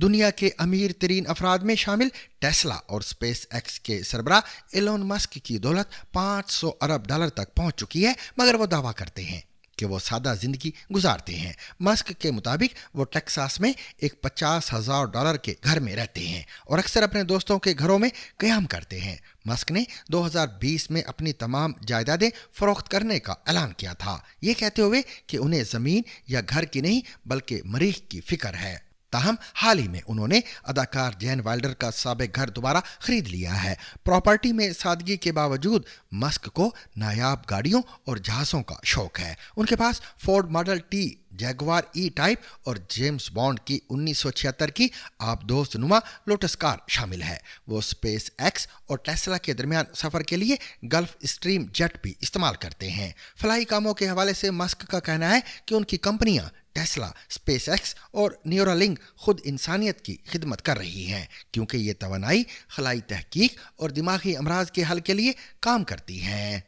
دنیا کے امیر ترین افراد میں شامل ٹیسلا اور اسپیس ایکس کے سربراہ ایلون مسک کی دولت $500 ارب تک پہنچ چکی ہے، مگر وہ دعویٰ کرتے ہیں کہ وہ سادہ زندگی گزارتے ہیں۔ مسک کے مطابق وہ ٹیکساس میں ایک $50,000 کے گھر میں رہتے ہیں اور اکثر اپنے دوستوں کے گھروں میں قیام کرتے ہیں۔ مسک نے 2020 میں اپنی تمام جائیدادیں فروخت کرنے کا اعلان کیا تھا، یہ کہتے ہوئے کہ انہیں زمین یا گھر کی نہیں بلکہ مریخ کی فکر ہے۔ تاہم حال ہی میں انہوں نے اداکار جین وائلڈر کا سابق گھر دوبارہ خرید لیا ہے۔ پراپرٹی میں سادگی کے باوجود مسک کو نایاب گاڑیوں اور جہازوں کا شوق ہے۔ ان کے پاس Ford Model T, Jaguar E Type اور جیمز بانڈ کی 1976 کی آبدوز نما لوٹس کار شامل ہے۔ وہ اسپیس ایکس اور ٹیسلا کے درمیان سفر کے لیے گلف اسٹریم جیٹ بھی استعمال کرتے ہیں۔ فلاحی کاموں کے حوالے سے مسک کا کہنا ہے کہ ان کی کمپنیاں ٹیسلا، اسپیس ایکس اور نیورالنک خود انسانیت کی خدمت کر رہی ہیں، کیونکہ یہ توانائی خلائی تحقیق اور دماغی امراض کے حل کے لیے کام کرتی ہیں۔